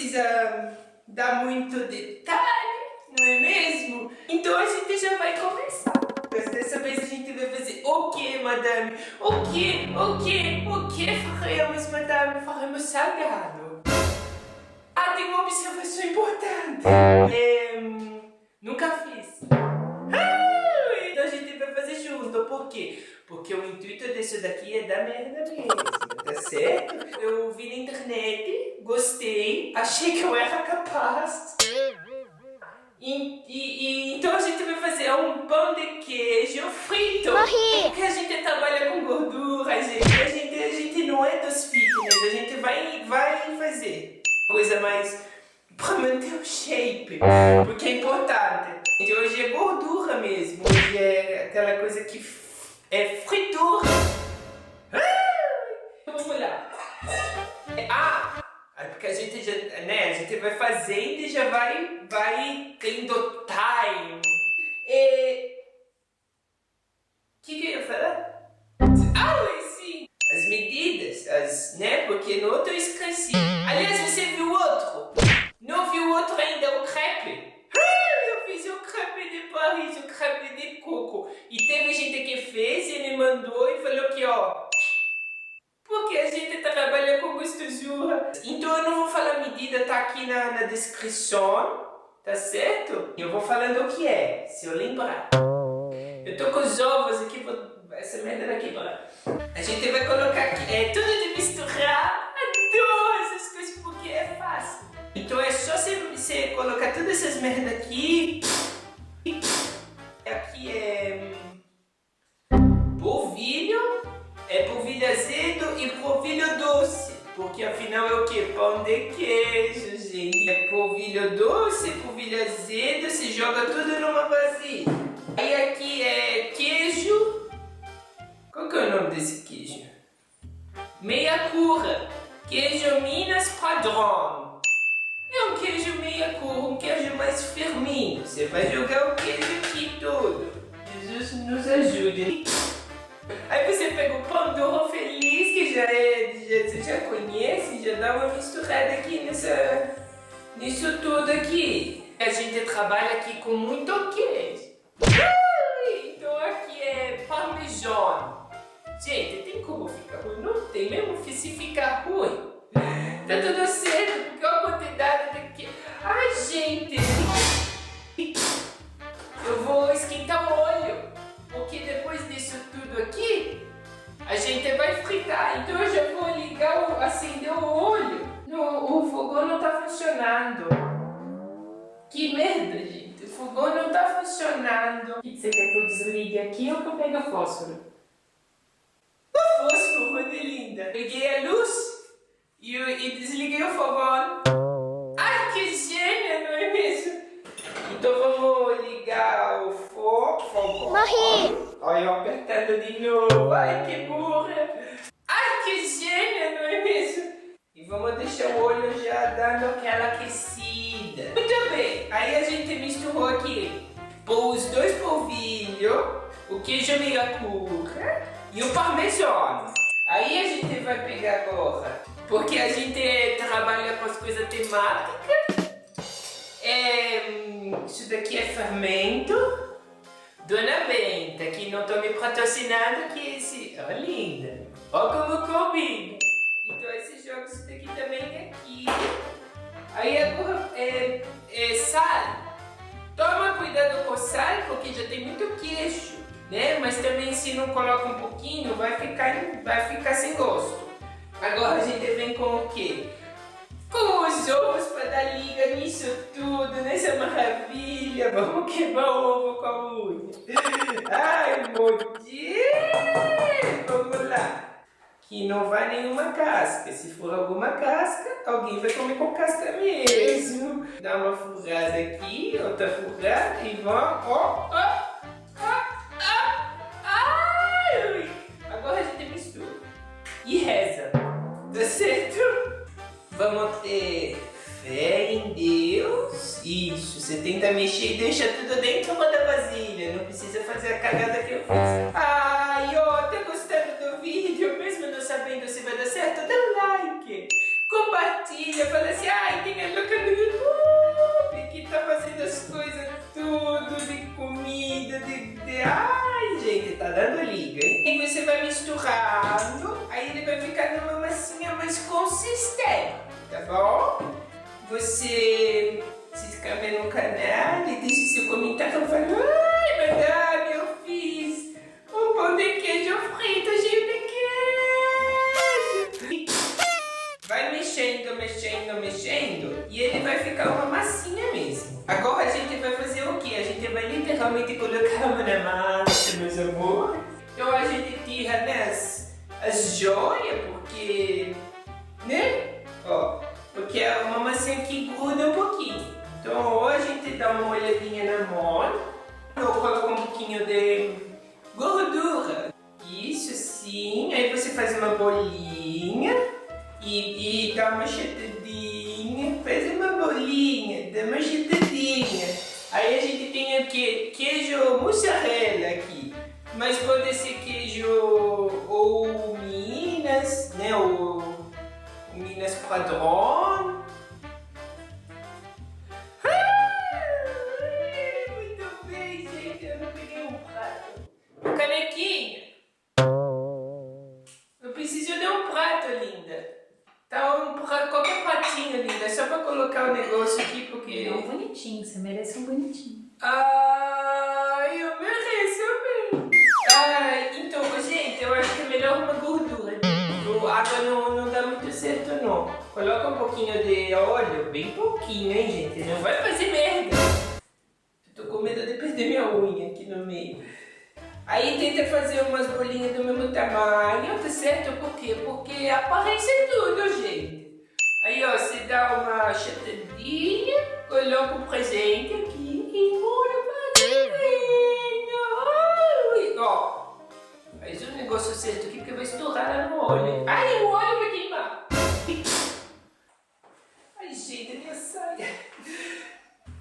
precisa dar muito detalhe, não é mesmo? Então a gente já vai começar. Mas dessa vez a gente vai fazer o que, madame? O que faremos, madame? Faremos salgado. Ah, tem uma observação importante. Nunca fiz. Então a gente vai fazer junto. Por quê? Porque o intuito disso daqui é dar merda mesmo, tá certo? Eu vi na internet, gostei, achei que eu era capaz. Então a gente vai fazer um pão de queijo frito. Morri! Porque a gente trabalha com gordura, gente. A gente não é dos fitness, a gente vai fazer coisa mais pra manter o shape, porque é importante. E hoje é gordura mesmo, hoje é aquela coisa que é fritura. Vamos lá. Porque a gente já, né, a gente vai fazendo e já vai tendo time. O que eu ia falar? Sim. As medidas, né, porque no outro eu esqueci. Aliás, você viu o outro? Não viu o outro ainda, o crepe? Eu fiz o crepe de Paris, o crepe de coco. E teve gente que fez e me mandou e falou que, ó, porque a gente trabalha com gostosura. Então eu não vou falar a medida, tá aqui na descrição, tá certo? Eu vou falando o que é, se eu lembrar. Eu tô com os ovos aqui, essa merda vai quebrar. A gente vai colocar aqui, tudo de misturar. Adoro essas coisas porque é fácil. Então é só você colocar todas essas merdas aqui. Aqui é polvilho. É polvilho azedo e polvilho doce. Porque afinal é o que? Pão de queijo, gente. É polvilho doce, polvilho azedo, se joga tudo numa vasilha. Aí aqui é queijo. Qual que é o nome desse queijo? Meia cura. Queijo Minas Padrão. É um queijo meia cura, um queijo mais firminho. Você vai jogar o queijo aqui todo. Jesus nos ajude. Aí você pega o pão do feliz, que você já conhece, já dá uma misturada aqui nisso tudo aqui. A gente trabalha aqui com muito queijo. Então aqui é parmesão. Gente, tem como ficar ruim? Não tem mesmo se ficar ruim. Tá tudo certo, porque olha a quantidade daqui. Ai, gente. Eu vou esquentar o óleo. Porque depois disso tudo aqui, a gente vai fritar. Então eu já vou ligar, acender o óleo. O fogão não tá funcionando. Que merda, gente. O fogão não tá funcionando. O que você quer que eu desligue aqui ou que eu pegue o fósforo? O fósforo, Rodelinda. Peguei a luz e desliguei o fogão. Ai, que gênia, não é mesmo? Então vamos ligar o fogo. Morri! Olha eu apertando de novo. Ai, que burra. Ai, que gênia, não é mesmo? E vamos deixar o olho já dando aquela aquecida. Muito bem. Aí a gente misturou aqui os dois polvilhos, o queijo meia-cura e o parmesão. Aí a gente vai pegar agora, porque a gente trabalha com as coisas temáticas. Isso daqui é fermento. Dona Benta, que não estou me patrocinando, que esse... Ó, linda. Ó como combina. Então esse jogo, isso daqui também é aqui. Aí agora sal. Toma cuidado com o sal, porque já tem muito queijo, né? Mas também se não coloca um pouquinho, vai ficar sem gosto. Agora a gente vem com o quê? Com os ovos para dar liga nisso tudo, nessa maravilha. Vamos quebrar o ovo com a unha. Ai, meu Deus! Vamos lá. Que não vai nenhuma casca. Se for alguma casca, alguém vai comer com casca mesmo. Dá uma furada aqui, outra furada e vamos... Ai! Agora a gente mistura. E reza. Tá certo? Vamos ter fé em Deus. Isso, você tenta mexer e deixa tudo dentro da vasilha. Não precisa fazer a cagada que eu fiz. Ai, ó, tá gostando do vídeo? Mesmo não sabendo se vai dar certo, dá um like. Compartilha, fala assim, ai, tem a tá bom? Você se inscreve no canal e deixe seu comentário falando: ai, madame, eu fiz um pão de queijo frito cheio de queijo. Vai mexendo, mexendo, mexendo e ele vai ficar uma massinha mesmo. Agora a gente vai fazer o quê? A gente vai literalmente colocar a mão na massa, meus amores. Então a gente tira, né, as joias, porque, né? Ó, porque é uma massinha que gruda um pouquinho. Então ou a gente dá uma olhadinha na mão, ou coloca um pouquinho de gordura. Isso sim, aí você faz uma bolinha e dá uma chatadinha, faz uma bolinha, dá uma chatadinha. Aí a gente tem o que? Queijo mussarela aqui, mas pode ser queijo ou Minas, né? Ou Minas Padrão. Muito bem, gente, eu não peguei um prato. Canequinha. Eu preciso de um prato, linda. Tá qualquer pratinho, linda. É só pra colocar o negócio aqui, porque... Não, bonitinho. Você merece um bonitinho. Ai, eu mereço mesmo. Ai, então, gente, eu acho que é melhor uma gordura. A água não dá muito certo, não. Coloca um pouquinho de óleo. Bem pouquinho, hein, gente? Não vai fazer merda. Eu tô com medo de perder minha unha aqui no meio. Aí tenta fazer umas bolinhas do mesmo tamanho, tá certo? Por quê? Porque aparece tudo, gente. Aí, ó, você dá uma chatadinha, coloca o presente aqui e molha pra dentro. Ó, faz o negócio certo aqui porque vai estourar lá no óleo. Ai, o óleo vai queimar. Ai, gente, minha saia.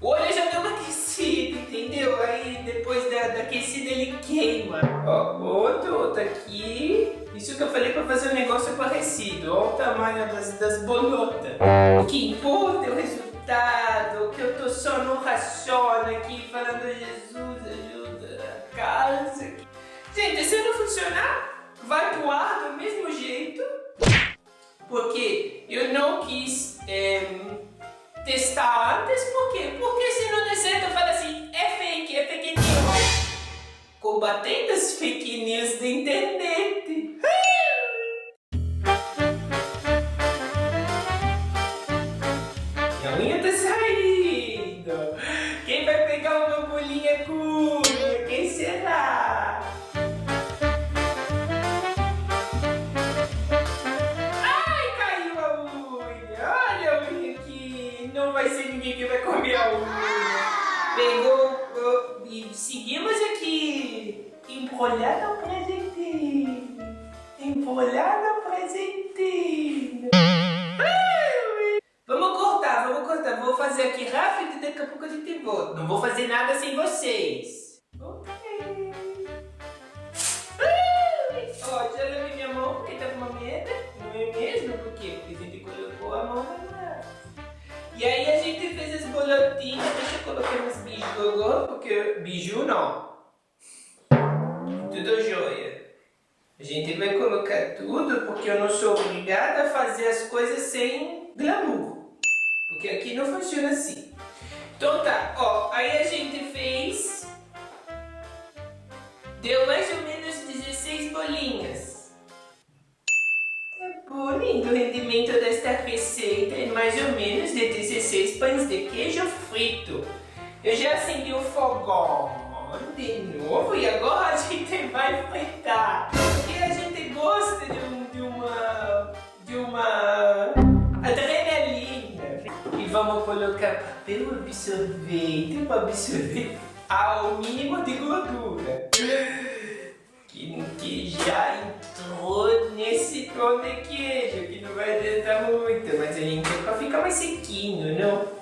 O óleo já deu uma aquecida, entendeu? Aí depois da aquecida ele queima. Ó, outro aqui. Isso que eu falei pra fazer um negócio parecido. Ó o tamanho das bolotas. O que importa é o resultado. Que eu tô só no racione aqui falando: Jesus, ajuda a casa. Gente, se não funcionar, vai pro ar do mesmo jeito. Porque eu não quis... testar antes, por quê? Porque se não der certo eu falo assim, é fake news. Combatendo as fake news da internet. Minha unha tá saindo. Quem vai pegar uma bolinha com unha? Quem será? Ai, caiu a unha. Olha a unha aqui. Não vai ser ninguém que vai comer a unha. Pegou e seguimos aqui. Embrulhada ao presentinho. Embrulhada ao presentinho. Vamos cortar. Vou fazer aqui rápido e daqui a pouco a gente volta. Não vou fazer nada sem vocês. Ok. Ó, já lavei minha mão porque tá com uma merda. Não é mesmo? Por quê? Porque a gente colocou a mão na massa. E aí a gente fez as bolotinhas. Deixa eu colocar umas biju agora, porque... Biju não. Tudo joia. A gente vai colocar tudo porque eu não sou obrigada a fazer as coisas sem glamour. Porque aqui não funciona assim. Então tá, ó. Aí a gente fez... Deu mais ou menos 16 bolinhas. Tá bom, lindo. O rendimento desta receita é mais ou menos de 16 pães de queijo frito. Eu já acendi o fogão de novo e agora a gente vai fritar. Porque a gente gosta de uma adrenalina. E vamos colocar papel absorvente para absorver ao mínimo de gordura. Que já entrou nesse pão de queijo, que não vai adiantar muito, mas a gente vai ficar mais sequinho, não?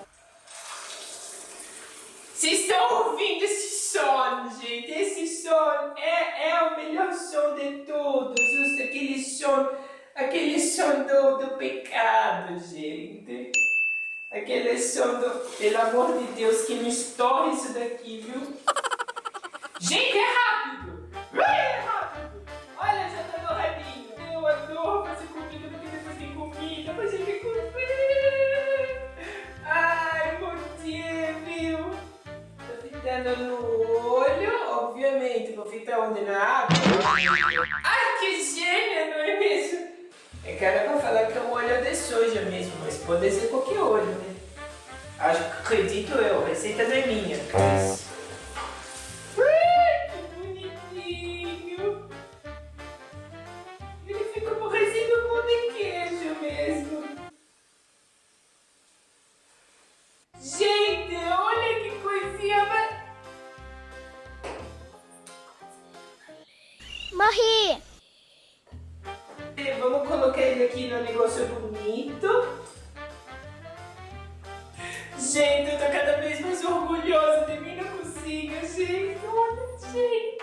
Vocês estão ouvindo esse som, gente? Esse som é o melhor som de todos. Aquele som do pecado, gente. Aquele som do... Pelo amor de Deus, que me estoure isso daqui, viu? Gente, é rápido! É rápido! Olha, já tá no rabinho. Eu adoro fazer comida, porque depois tem comida, mas tem comida. no olho, obviamente. Vou fritar onde? Na água? Ai, que gênia, não é mesmo? É cara pra falar que é um óleo de soja mesmo, mas pode ser qualquer óleo, né? Acredito eu, a receita não é minha. Mas... Ai, que bonitinho! Ele fica parecendo um pão de queijo mesmo. Gente, olha que coisinha! Morri! Vamos colocar ele aqui no negócio bonito. Gente, eu tô cada vez mais orgulhosa de mim na cozinha, gente. Olha, gente.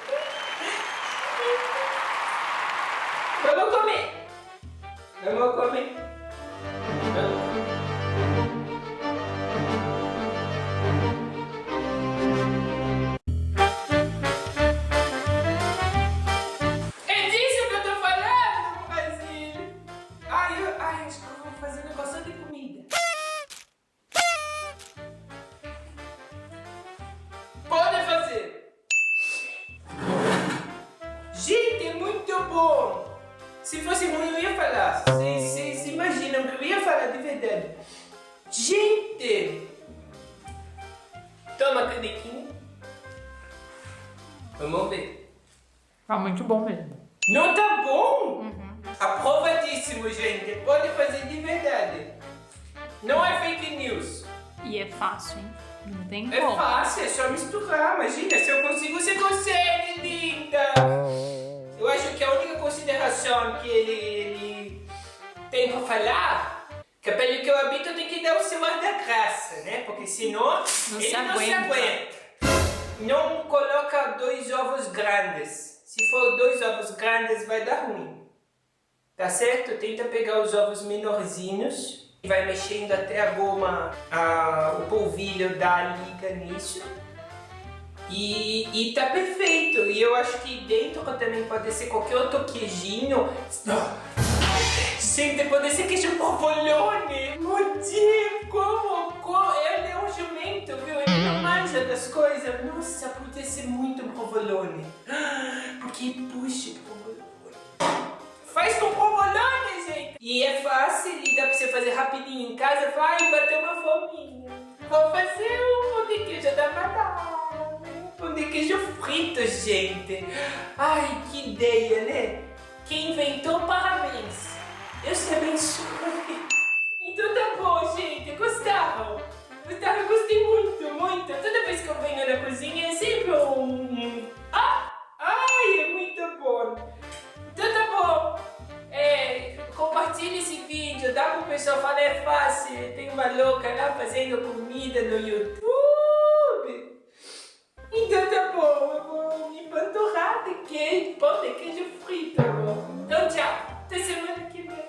Vamos comer. Vamos comer. Vamos. É disso que eu tô falando, Brasil. Ai, acho que eu vou fazer um negócio de comida. Pode fazer. Gente, é muito bom. Se fosse ruim, eu ia falar. Vocês imaginam que eu ia falar de verdade. Gente. Toma a canequinha. Vamos ver. Tá muito bom mesmo. Não tá bom? Aprovadíssimo, gente. Pode fazer de verdade. Não é fake news. E é fácil, hein? Não tem É como. fácil, é só misturar. Imagina, se eu consigo, você consegue, linda. Eu acho que a única consideração que ele tem pra falar, que pelo que eu habito, tem que dar o seu ar da graça, né? Porque senão ele não se aguenta. Não coloca 2 ovos grandes. Se for 2 ovos grandes, vai dar ruim. Tá certo? Tenta pegar os ovos menorzinhos. Vai mexendo até a goma, o polvilho dá liga nisso. E tá perfeito. E eu acho que dentro também pode ser qualquer outro queijinho. Gente, pode ser queijo provolone. Meu Deus, como? Ele é um jumento, viu? Ele não manja das coisas. Nossa, pode ser muito provolone. Porque puxa, provolone. Faz com provolone, gente. E é fácil e dá pra você fazer rapidinho em casa. Vai bater uma fominha. Vou fazer um pão de queijo da Madame. Pão de queijo frito, gente. Ai, que ideia, né? Quem inventou, parabéns. Deus te abençoe. Então tá bom, gente. Gostaram? Gostaram? Eu gostei muito, muito. Toda vez que eu venho na cozinha é sempre um... Ai, é muito bom. Então tá bom. Compartilhe esse vídeo, dá pro pessoal falar, é fácil. Tem uma louca lá fazendo comida no YouTube. Então tá bom, eu vou me panturrar de queijo, pão de queijo frito. Então tchau, até semana que vem.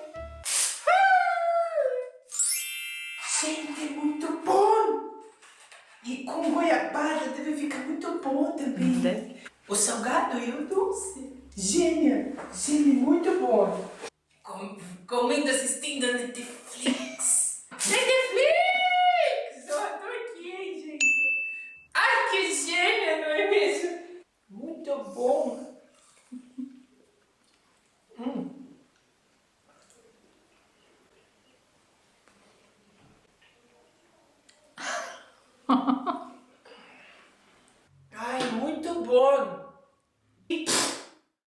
Gente, é muito bom. E com goiabada deve ficar muito bom também. O salgado e o doce. Gênia, muito bom. Comendo, assistindo Netflix.